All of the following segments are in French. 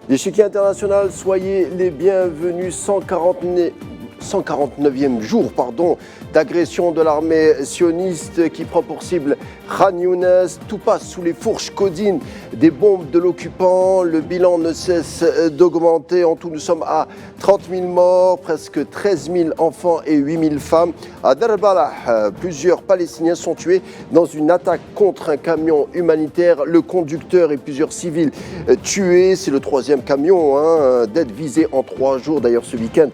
L'échiquier international, soyez les bienvenus. 149e jour d'agression de l'armée sioniste qui prend pour cible Khan Younes. Tout passe sous les fourches codines des bombes de l'occupant. Le bilan ne cesse d'augmenter. En tout, nous sommes à 30 000 morts, presque 13 000 enfants et 8 000 femmes. À Deir al-Balah, plusieurs Palestiniens sont tués dans une attaque contre un camion humanitaire. Le conducteur et plusieurs civils tués. C'est le troisième camion d'aide visé en 3 jours. D'ailleurs, ce week-end,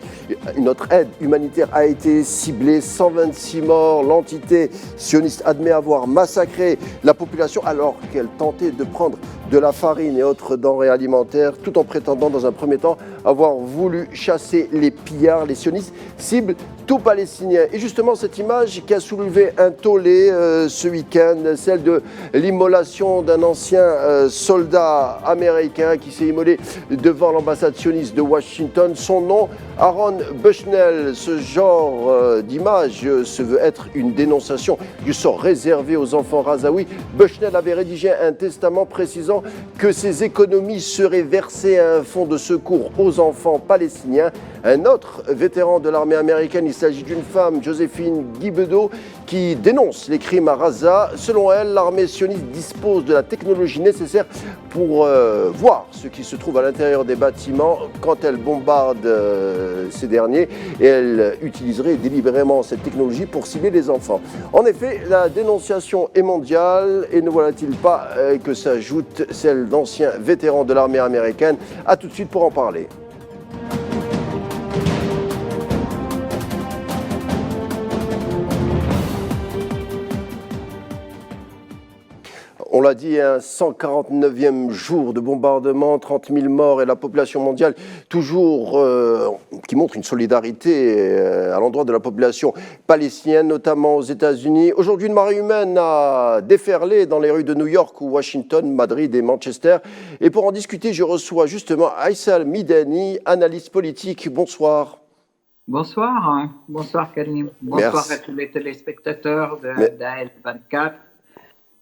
une autre aide humanitaire a été ciblée. 126 morts. L'entité sioniste admet avoir massacré la population alors qu'elle tentait de prendre de la farine et autres denrées alimentaires, tout en prétendant dans un premier temps avoir voulu chasser les pillards. Les sionistes ciblent tout Palestinien. Et justement, cette image qui a soulevé un tollé ce week-end, celle de l'immolation d'un ancien soldat américain qui s'est immolé devant l'ambassade sioniste de Washington. Son nom, Aaron Bushnell. Ce genre d'image se veut être une dénonciation du sort réservé aux enfants razaouis. Bushnell avait rédigé un testament précisant que ses économies seraient versées à un fonds de secours aux enfants palestiniens. Un autre vétéran de l'armée américaine, il s'agit d'une femme, Joséphine Guibedo, qui dénonce les crimes à Gaza. Selon elle, l'armée sioniste dispose de la technologie nécessaire pour voir ce qui se trouve à l'intérieur des bâtiments quand elle bombarde ces derniers, et elle utiliserait délibérément cette technologie pour cibler les enfants. En effet, la dénonciation est mondiale et ne voilà-t-il pas que s'ajoute celle d'anciens vétérans de l'armée américaine. A tout de suite pour en parler. On l'a dit, un 149e jour de bombardement, 30 000 morts et la population mondiale toujours qui montre une solidarité à l'endroit de la population palestinienne, notamment aux États-Unis. Aujourd'hui, une marée humaine a déferlé dans les rues de New York ou Washington, Madrid et Manchester. Et pour en discuter, je reçois justement Aïssal Midani, analyste politique. Bonsoir. Bonsoir. Bonsoir Karim. Bonsoir Merci. À tous les téléspectateurs d'AL24.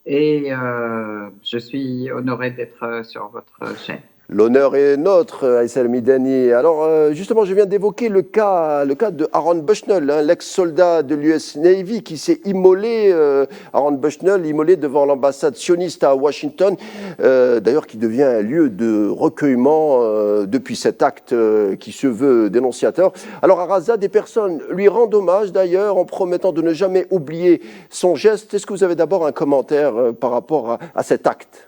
Et je suis honoré d'être sur votre chaîne. L'honneur est nôtre, Aïssal Midani. Alors, justement, je viens d'évoquer le cas de Aaron Bushnell, l'ex-soldat de l'US Navy qui s'est immolé, Aaron Bushnell, immolé devant l'ambassade sioniste à Washington, d'ailleurs qui devient un lieu de recueillement depuis cet acte qui se veut dénonciateur. Alors, à Gaza, des personnes lui rendent hommage, d'ailleurs, en promettant de ne jamais oublier son geste. Est-ce que vous avez d'abord un commentaire par rapport à cet acte ?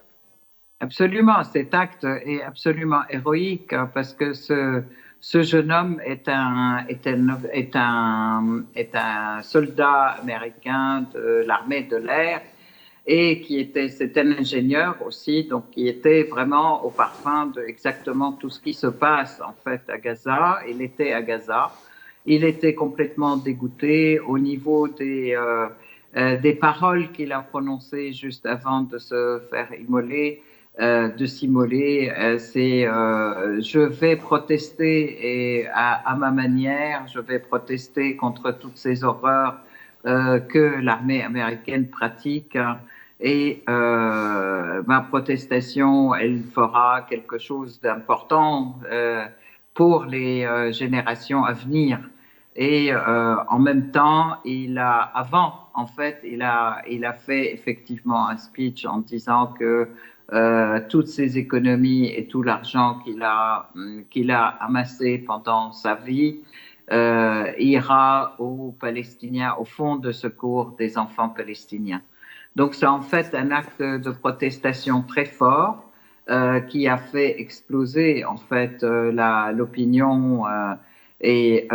Absolument, cet acte est absolument héroïque parce que ce jeune homme est un soldat américain de l'armée de l'air et c'était un ingénieur aussi, donc qui était vraiment au parfum de exactement tout ce qui se passe en fait à Gaza. Il était à Gaza, il était complètement dégoûté au niveau des paroles qu'il a prononcées juste avant de se faire immoler. De s'immoler, c'est je vais protester et à ma manière, je vais protester contre toutes ces horreurs que l'armée américaine pratique et ma protestation, elle fera quelque chose d'important pour les générations à venir. Et en même temps, il a fait effectivement un speech en disant que toutes ses économies et tout l'argent qu'il a amassé pendant sa vie ira aux Palestiniens, au fonds de secours des enfants palestiniens. Donc c'est en fait un acte de protestation très fort qui a fait exploser en fait l'opinion et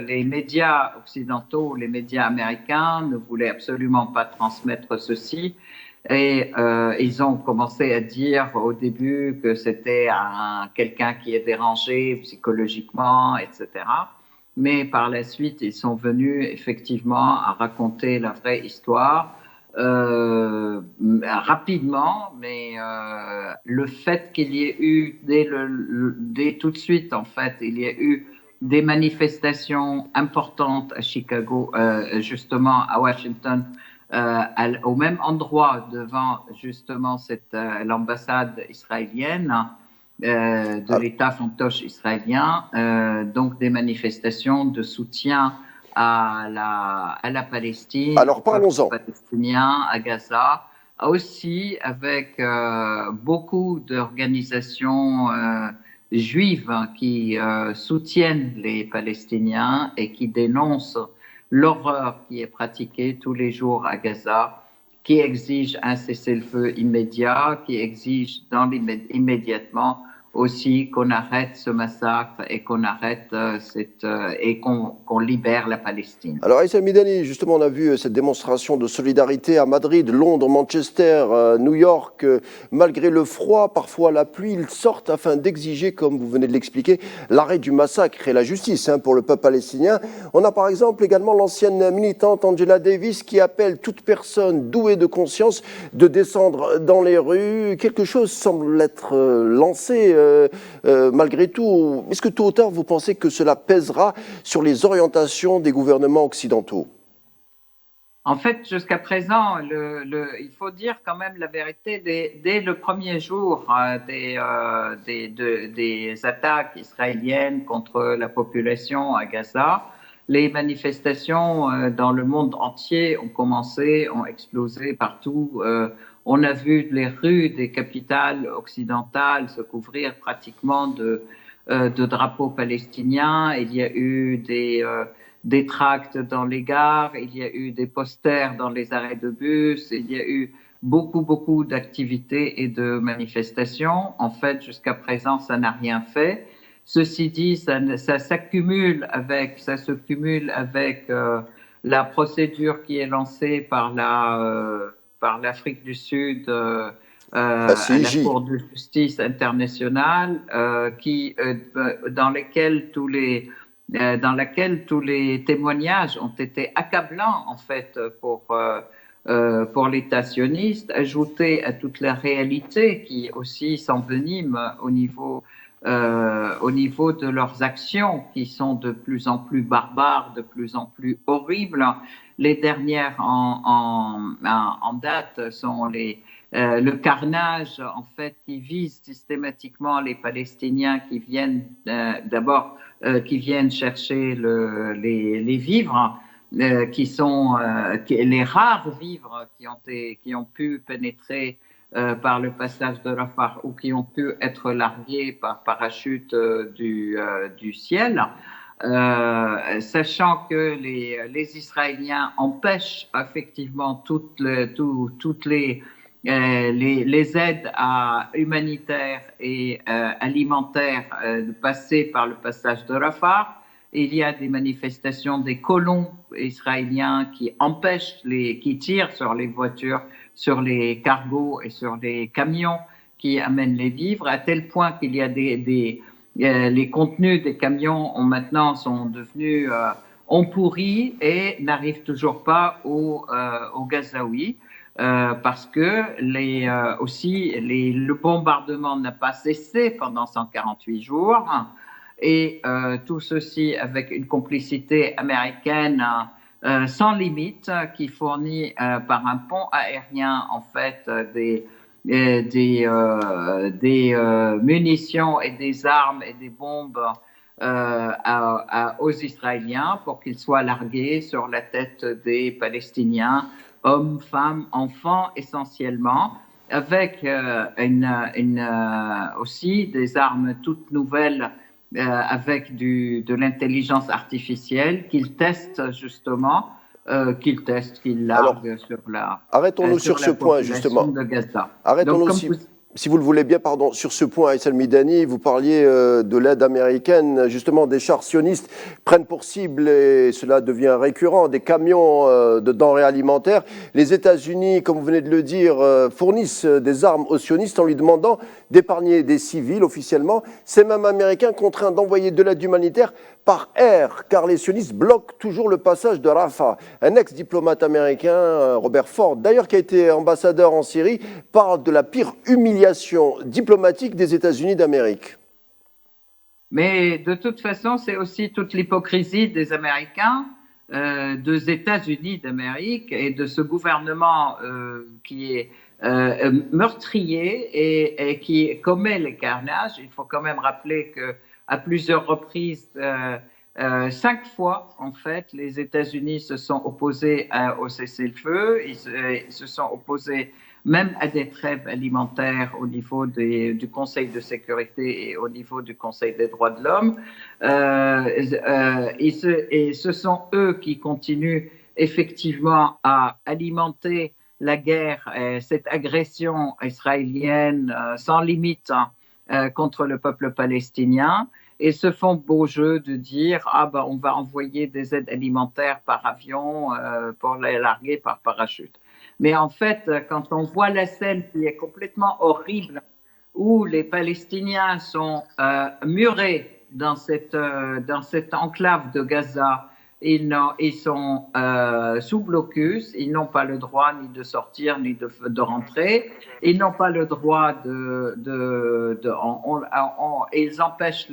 les médias occidentaux, les médias américains ne voulaient absolument pas transmettre ceci. Et ils ont commencé à dire au début que c'était quelqu'un qui est dérangé psychologiquement, etc. Mais par la suite, ils sont venus effectivement à raconter la vraie histoire. Rapidement, mais le fait qu'il y ait eu dès tout de suite, en fait, il y a eu des manifestations importantes à Chicago, justement à Washington, au même endroit devant justement l'ambassade israélienne de Ah, l'État fantoche israélien, donc des manifestations de soutien à la Palestine, au alors peuple parlons-en. palestinien, à Gaza, aussi avec beaucoup d'organisations juives qui soutiennent les Palestiniens et qui dénoncent l'horreur qui est pratiquée tous les jours à Gaza, qui exige un cessez-le-feu immédiat, qui exige immédiatement aussi qu'on arrête ce massacre et qu'on arrête et qu'on libère la Palestine. Alors, Aïssa Midani, justement, on a vu cette démonstration de solidarité à Madrid, Londres, Manchester, New York. Malgré le froid, parfois la pluie, ils sortent afin d'exiger, comme vous venez de l'expliquer, l'arrêt du massacre et la justice pour le peuple palestinien. On a par exemple également l'ancienne militante Angela Davis qui appelle toute personne douée de conscience de descendre dans les rues. Quelque chose semble être lancé malgré tout. Est-ce que tôt ou tard, vous pensez que cela pèsera sur les orientations des gouvernements occidentaux? En fait, jusqu'à présent, il faut dire quand même la vérité, dès le premier jour des attaques israéliennes contre la population à Gaza, les manifestations dans le monde entier ont commencé, ont explosé partout. On a vu les rues des capitales occidentales se couvrir pratiquement de drapeaux palestiniens. Il y a eu des tracts dans les gares, il y a eu des posters dans les arrêts de bus, il y a eu beaucoup d'activités et de manifestations. En fait, jusqu'à présent, ça n'a rien fait. Ceci dit, ça se cumule avec la procédure qui est lancée par l'Afrique du Sud La à la CIJ. Cour de justice internationale, dans laquelle tous les témoignages ont été accablants en fait pour l'État sioniste, ajoutés à toute la réalité qui aussi s'envenime au niveau de leurs actions qui sont de plus en plus barbares, de plus en plus horribles. Les dernières en date sont le carnage en fait qui vise systématiquement les Palestiniens qui viennent qui viennent chercher les vivres, qui sont les rares vivres qui ont pu pénétrer par le passage de Rafah ou qui ont pu être largués par parachute du ciel. Sachant que les Israéliens empêchent effectivement toutes les aides humanitaires et alimentaires de passer par le passage de Rafah. Il y a des manifestations des colons israéliens qui empêchent qui tirent sur les voitures, sur les cargos et sur les camions qui amènent les vivres, à tel point qu'il y a les contenus des camions maintenant sont devenus ont pourri et n'arrivent toujours pas aux Gazaouis. Parce que le bombardement n'a pas cessé pendant 148 jours et tout ceci avec une complicité américaine sans limite qui fournit par un pont aérien en fait des munitions et des armes et des bombes aux Israéliens pour qu'ils soient largués sur la tête des Palestiniens, hommes, femmes, enfants essentiellement, avec aussi des armes toutes nouvelles avec de l'intelligence artificielle qu'ils testent justement, qu'ils Alors, larguent arrêtons-nous sur sur ce la point, population justement. de Gaza. Donc, Arrêtons-nous, comme vous si vous le voulez bien, pardon, sur ce point, Aïssel Midani, vous parliez de l'aide américaine. Justement, des chars sionistes prennent pour cible, et cela devient récurrent, des camions de denrées alimentaires. Les États-Unis, comme vous venez de le dire, fournissent des armes aux sionistes en lui demandant d'épargner des civils officiellement. Ces mêmes Américains contraints d'envoyer de l'aide humanitaire par air, car les sionistes bloquent toujours le passage de Rafah. Un ex-diplomate américain, Robert Ford, d'ailleurs qui a été ambassadeur en Syrie, parle de la pire humiliation diplomatique des États-Unis d'Amérique. Mais de toute façon, c'est aussi toute l'hypocrisie des Américains des États-Unis d'Amérique et de ce gouvernement qui est meurtrier et qui commet les carnages. Il faut quand même rappeler que à plusieurs reprises, 5 fois, en fait, les États-Unis se sont opposés au cessez-le-feu. Ils se sont opposés même à des trêves alimentaires au niveau du Conseil de sécurité et au niveau du Conseil des droits de l'homme. Et ce sont eux qui continuent effectivement à alimenter la guerre, cette agression israélienne sans limite contre le peuple palestinien et se font beau jeu de dire on va envoyer des aides alimentaires par avion pour les larguer par parachute. Mais en fait, quand on voit la scène qui est complètement horrible, où les Palestiniens sont murés dans cette enclave de Gaza, ils sont sous blocus, ils n'ont pas le droit ni de sortir ni de rentrer, ils n'ont pas le droit ils empêchent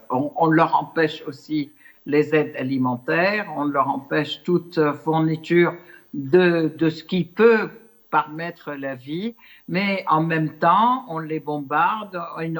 on leur empêche aussi les aides alimentaires, on leur empêche toute fourniture de ce qui peut permettre la vie, mais en même temps, on les bombarde,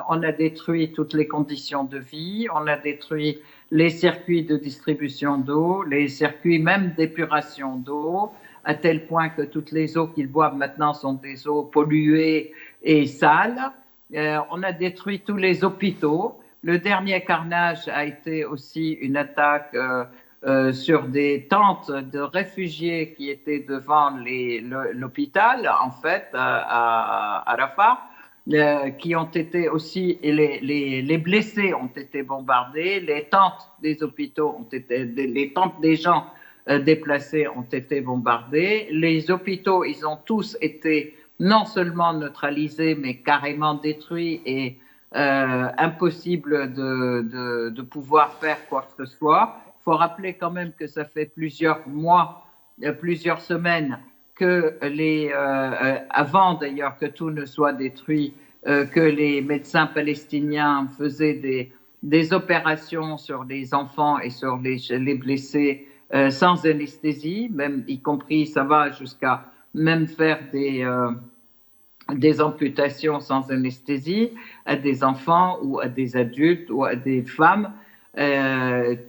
on a détruit toutes les conditions de vie, on a détruit les circuits de distribution d'eau, les circuits même d'épuration d'eau, à tel point que toutes les eaux qu'ils boivent maintenant sont des eaux polluées et sales. On a détruit tous les hôpitaux. Le dernier carnage a été aussi une attaque sur des tentes de réfugiés qui étaient devant l'hôpital, en fait, à Rafah, qui ont été aussi, les blessés ont été bombardés, les tentes des hôpitaux les tentes des gens déplacés ont été bombardées, les hôpitaux, ils ont tous été non seulement neutralisés, mais carrément détruits et impossible de pouvoir faire quoi que ce soit. Il faut rappeler quand même que ça fait plusieurs mois, plusieurs semaines que avant d'ailleurs que tout ne soit détruit, que les médecins palestiniens faisaient des opérations sur les enfants et sur les blessés sans anesthésie, même y compris, ça va jusqu'à même faire des amputations sans anesthésie à des enfants ou à des adultes ou à des femmes.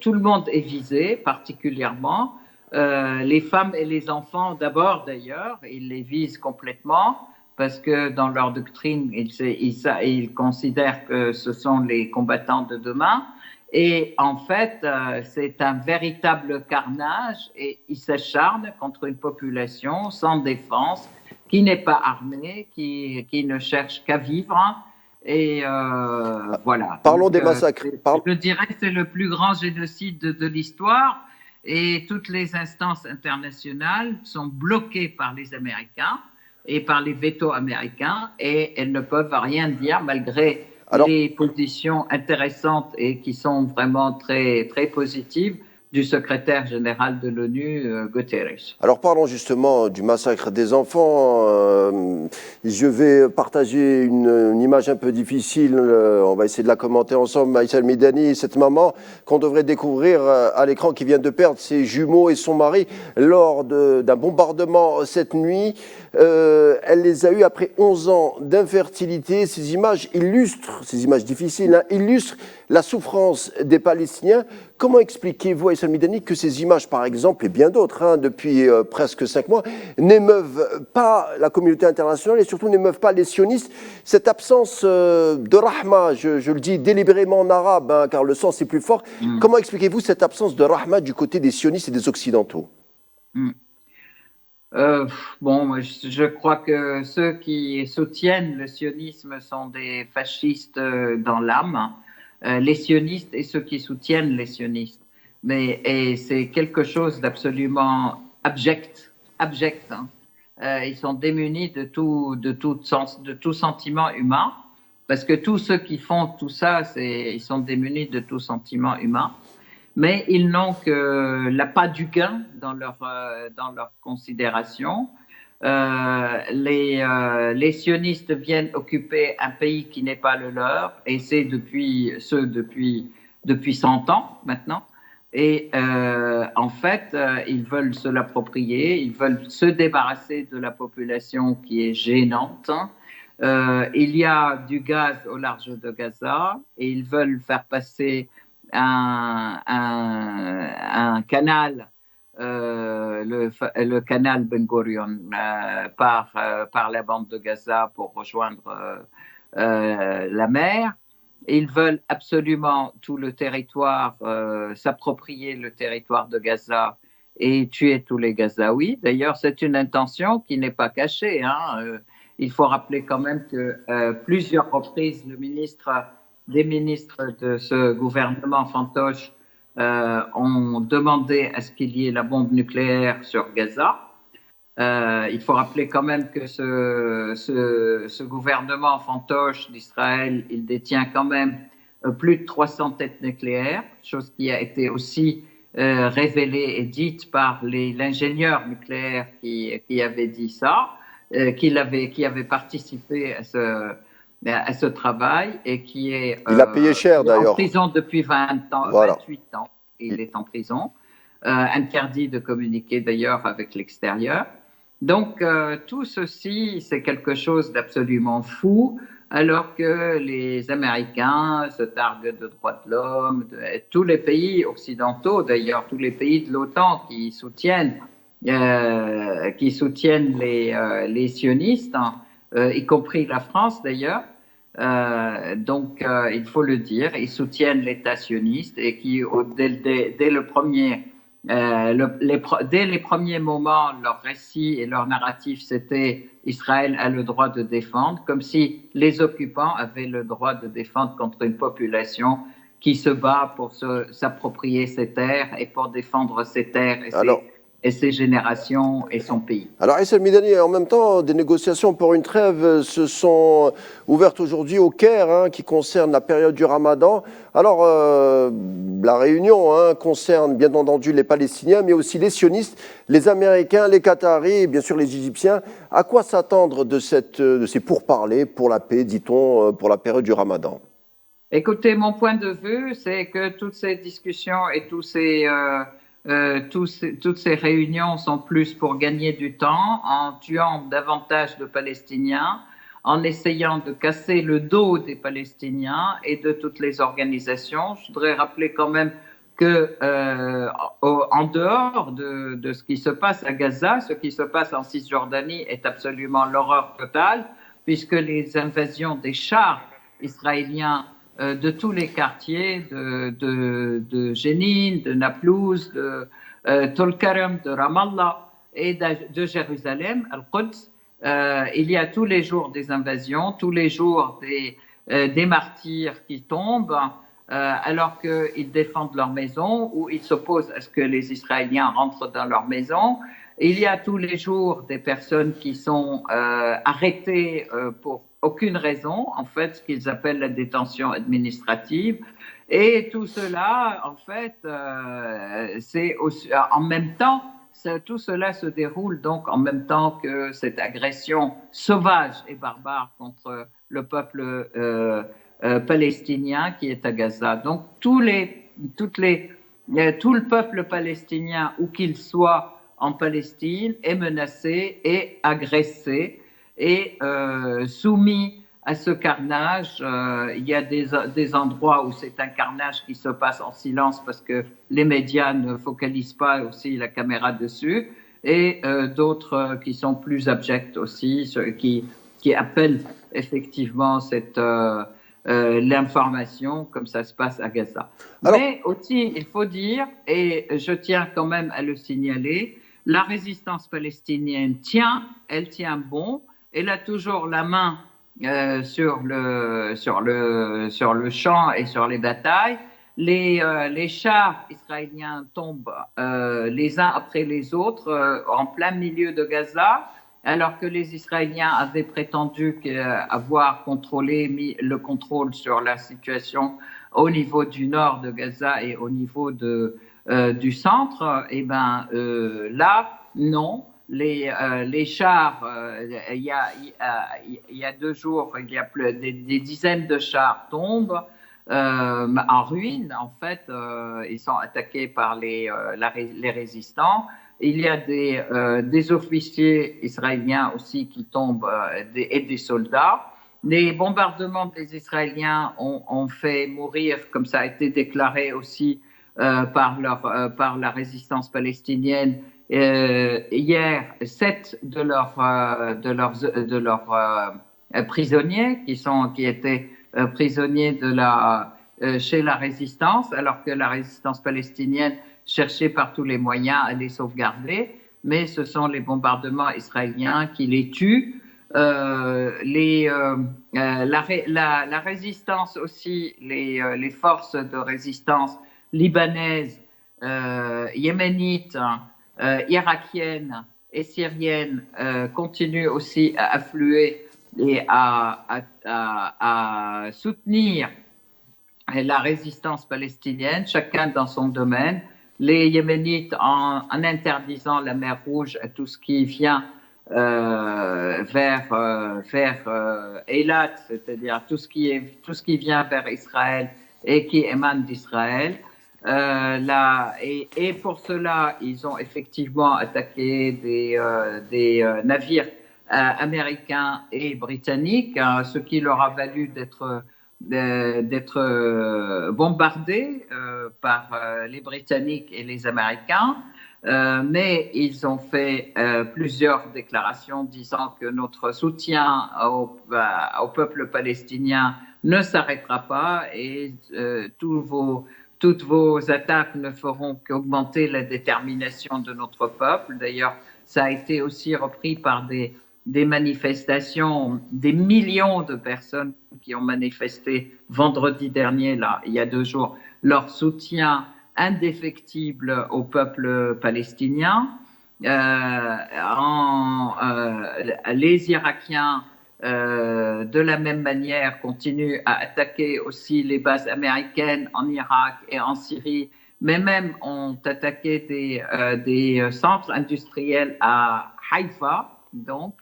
Tout le monde est visé particulièrement. Les femmes et les enfants d'abord d'ailleurs, ils les visent complètement parce que dans leur doctrine, ils considèrent que ce sont les combattants de demain. Et en fait, c'est un véritable carnage et ils s'acharnent contre une population sans défense, qui n'est pas armée, qui ne cherche qu'à vivre. Et voilà. Parlons des massacres. Je dirais que c'est le plus grand génocide de l'histoire et toutes les instances internationales sont bloquées par les Américains et par les vétos américains et elles ne peuvent rien dire malgré les positions intéressantes et qui sont vraiment très, très positives du secrétaire général de l'ONU, Guterres. Alors parlons justement du massacre des enfants. Je vais partager une image un peu difficile. On va essayer de la commenter ensemble. Maïssa Al-Midani, cette maman qu'on devrait découvrir à l'écran qui vient de perdre ses jumeaux et son mari lors d'un bombardement cette nuit. Elle les a eus après 11 ans d'infertilité. Ces images illustrent, ces images difficiles, illustrent la souffrance des Palestiniens. Comment expliquez-vous, Maïssa Al-Midani, que ces images, par exemple, et bien d'autres, depuis presque 5 mois, n'émeuvent pas la communauté internationale et surtout n'émeuvent pas les sionistes? Cette absence de rahma, je le dis délibérément en arabe, car le sens est plus fort. Comment expliquez-vous cette absence de rahma du côté des sionistes et des occidentaux? Bon, je crois que ceux qui soutiennent le sionisme sont des fascistes dans l'âme, les sionistes et ceux qui soutiennent les sionistes. Et c'est quelque chose d'absolument abject. Ils sont démunis de tout sentiment humain, parce que tous ceux qui font tout ça, ils sont démunis de tout sentiment humain. Mais ils n'ont que l'appât du gain dans leur considération. Les sionistes viennent occuper un pays qui n'est pas le leur, et c'est depuis 100 ans maintenant. Et en fait, ils veulent se l'approprier, ils veulent se débarrasser de la population qui est gênante. Il y a du gaz au large de Gaza et ils veulent faire passer un canal, le canal Ben Gurion, par la bande de Gaza pour rejoindre la mer. Ils veulent absolument tout le territoire, s'approprier le territoire de Gaza et tuer tous les Gazaouis. D'ailleurs, c'est une intention qui n'est pas cachée. Il faut rappeler quand même que plusieurs reprises, des ministres de ce gouvernement fantoche ont demandé à ce qu'il y ait la bombe nucléaire sur Gaza. Il faut rappeler quand même que ce gouvernement fantoche d'Israël, il détient quand même plus de 300 têtes nucléaires, chose qui a été aussi révélée et dite par l'ingénieur nucléaire qui avait dit ça, qui avait participé à ce travail et qui est Il a payé cher en d'ailleurs. prison depuis 20 ans, Voilà. 28 ans. Il est en prison, interdit de communiquer d'ailleurs avec l'extérieur. Donc, tout ceci, c'est quelque chose d'absolument fou, alors que les Américains se targuent de droits de l'homme, tous les pays occidentaux, d'ailleurs, tous les pays de l'OTAN qui soutiennent les sionistes, y compris la France d'ailleurs. Donc, il faut le dire, ils soutiennent l'État sioniste et qui, dès le premier dès les premiers moments, leur récit et leur narratif, c'était Israël a le droit de défendre, comme si les occupants avaient le droit de défendre contre une population qui se bat pour s'approprier ses terres et pour défendre ses terres et ses générations et son pays. Alors, Issa Midani, en même temps, des négociations pour une trêve se sont ouvertes aujourd'hui au Caire, qui concerne la période du Ramadan. Alors, la réunion concerne bien entendu les Palestiniens, mais aussi les sionistes, les Américains, les Qataris et bien sûr les Égyptiens. À quoi s'attendre de ces pourparlers pour la paix, dit-on, pour la période du Ramadan? Écoutez, mon point de vue, c'est que toutes ces discussions et toutes ces réunions sont plus pour gagner du temps en tuant davantage de Palestiniens, en essayant de casser le dos des Palestiniens et de toutes les organisations. Je voudrais rappeler quand même que en dehors de ce qui se passe à Gaza, ce qui se passe en Cisjordanie est absolument l'horreur totale, puisque les invasions des chars israéliens de tous les quartiers, de Jenin, de Naplouse, de Tulkarem, de Ramallah et de Jérusalem, Al-Quds. Il y a tous les jours des invasions, tous les jours des martyrs qui tombent, alors qu'ils défendent leur maison ou ils s'opposent à ce que les Israéliens rentrent dans leur maison. Il y a tous les jours des personnes qui sont arrêtées pour aucune raison, en fait, ce qu'ils appellent la détention administrative. Et tout cela, en fait, c'est en même temps, tout cela se déroule donc en même temps que cette agression sauvage et barbare contre le peuple palestinien qui est à Gaza. Donc tout le peuple palestinien, où qu'il soit en Palestine, est menacé et agressé et soumis à ce carnage. Il y a des endroits où c'est un carnage qui se passe en silence parce que les médias ne focalisent pas aussi la caméra dessus, et d'autres qui sont plus abjects aussi, qui appellent effectivement l'information comme ça se passe à Gaza. Alors, mais aussi, il faut dire, et je tiens quand même à le signaler, la résistance palestinienne elle tient bon. Elle a toujours la main sur le champ et sur les batailles. Les chars israéliens tombent les uns après les autres en plein milieu de Gaza, alors que les Israéliens avaient prétendu avoir mis le contrôle sur la situation au niveau du nord de Gaza et au niveau du centre. Et ben là, non. Les chars, il y a 2 jours, des dizaines de chars tombent. en ruine. En fait, ils sont attaqués par les résistants. Il y a des officiers israéliens aussi qui tombent et des soldats. Les bombardements des Israéliens ont fait mourir, comme ça a été déclaré aussi par la résistance palestinienne, hier, 7 de leurs prisonniers qui étaient prisonniers chez la résistance, alors que la résistance palestinienne cherchait par tous les moyens à les sauvegarder, mais ce sont les bombardements israéliens qui les tuent. La résistance aussi, les forces de résistance libanaises, yéménites, irakiennes et syriennes continuent aussi à affluer et à soutenir la résistance palestinienne, chacun dans son domaine. Les Yéménites en interdisant la mer Rouge à tout ce qui vient vers Eilat, c'est-à-dire tout ce qui vient vers Israël et qui émane d'Israël. Et pour cela, ils ont effectivement attaqué des navires américains et britanniques, ce qui leur a valu d'être bombardés par les Britanniques et les Américains. Mais ils ont fait plusieurs déclarations disant que notre soutien au peuple palestinien ne s'arrêtera pas et toutes vos attaques ne feront qu'augmenter la détermination de notre peuple. D'ailleurs, ça a été aussi repris par des manifestations, des millions de personnes qui ont manifesté vendredi dernier, là, il y a 2 jours, leur soutien indéfectible au peuple palestinien. Les Irakiens, de la même manière, continuent à attaquer aussi les bases américaines en Irak et en Syrie, mais même ont attaqué des centres industriels à Haïfa, donc,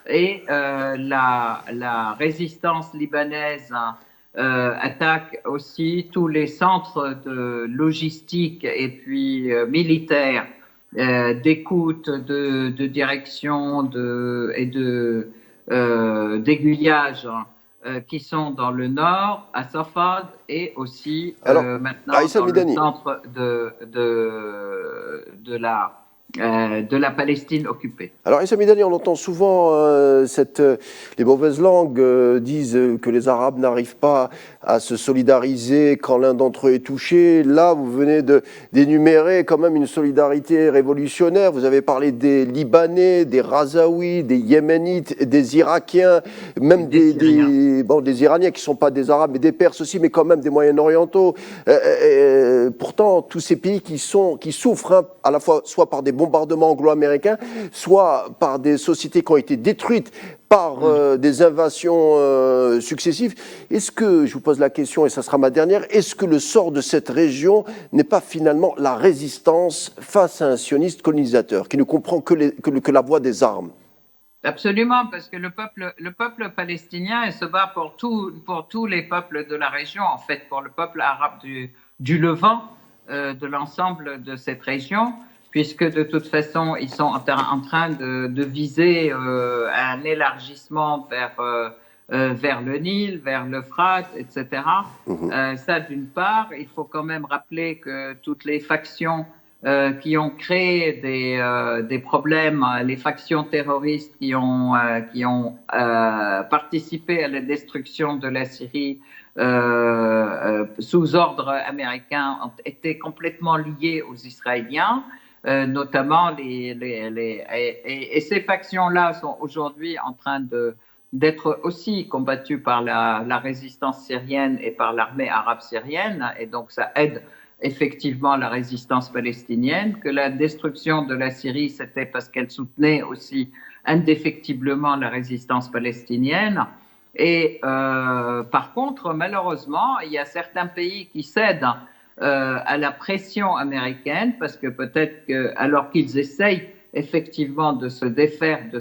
et la résistance libanaise attaque aussi tous les centres de logistique et puis militaires, d'écoute, de direction d'aiguillage qui sont dans le nord, à Safad, et aussi maintenant dans le centre de la Palestine occupée. Alors, Issa Midani, on entend souvent les mauvaises langues disent que les Arabes n'arrivent pas à se solidariser quand l'un d'entre eux est touché. Là, vous venez d'énumérer quand même une solidarité révolutionnaire. Vous avez parlé des Libanais, des Razaouis, des Yéménites, des Irakiens, même des Iraniens qui ne sont pas des Arabes, mais des Perses aussi, mais quand même des Moyen-Orientaux. Pourtant, tous ces pays qui souffrent à la fois soit par des bombardements anglo-américains, soit par des sociétés qui ont été détruites par des invasions successives. Est-ce que, je vous pose la question et ça sera ma dernière, est-ce que le sort de cette région n'est pas finalement la résistance face à un sioniste colonisateur qui ne comprend que la voie des armes? Absolument, parce que le peuple palestinien il se bat pour tous les peuples de la région, en fait, pour le peuple arabe du Levant, de l'ensemble de cette région, puisque de toute façon, ils sont en train de viser un élargissement vers le Nil, vers l'Euphrate, etc. Ça, d'une part, il faut quand même rappeler que toutes les factions qui ont créé des problèmes, les factions terroristes qui ont participé à la destruction de la Syrie sous ordre américain ont été complètement liées aux Israéliens. Notamment et ces factions-là sont aujourd'hui en train d'être aussi combattues par la résistance syrienne et par l'armée arabe syrienne, et donc ça aide effectivement la résistance palestinienne. Que la destruction de la Syrie, c'était parce qu'elle soutenait aussi indéfectiblement la résistance palestinienne. Et par contre, malheureusement, il y a certains pays qui cèdent à la pression américaine, parce que peut-être que, alors qu'ils essayent effectivement de se défaire de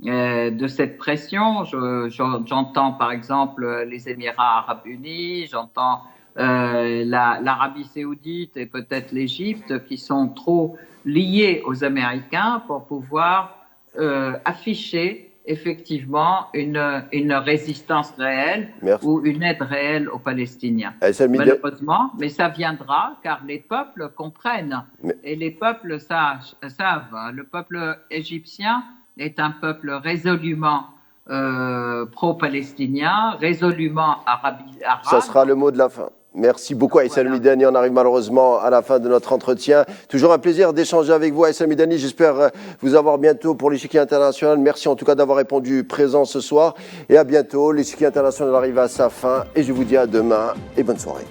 de cette pression. J'entends par exemple les Émirats arabes unis, j'entends l'Arabie saoudite et peut-être l'Égypte qui sont trop liés aux Américains pour pouvoir afficher effectivement une résistance réelle ou une aide réelle aux Palestiniens. Malheureusement, mais ça viendra car les peuples comprennent et les peuples savent. Le peuple égyptien est un peuple résolument pro-palestinien, résolument arabe. Ça sera le mot de la fin. Merci beaucoup Aïssa Midani. On arrive malheureusement à la fin de notre entretien. Toujours un plaisir d'échanger avec vous Aïssa Midani. J'espère vous avoir bientôt pour l'échiquier international. Merci en tout cas d'avoir répondu présent ce soir. Et à bientôt. L'échiquier international arrive à sa fin. Et je vous dis à demain et bonne soirée.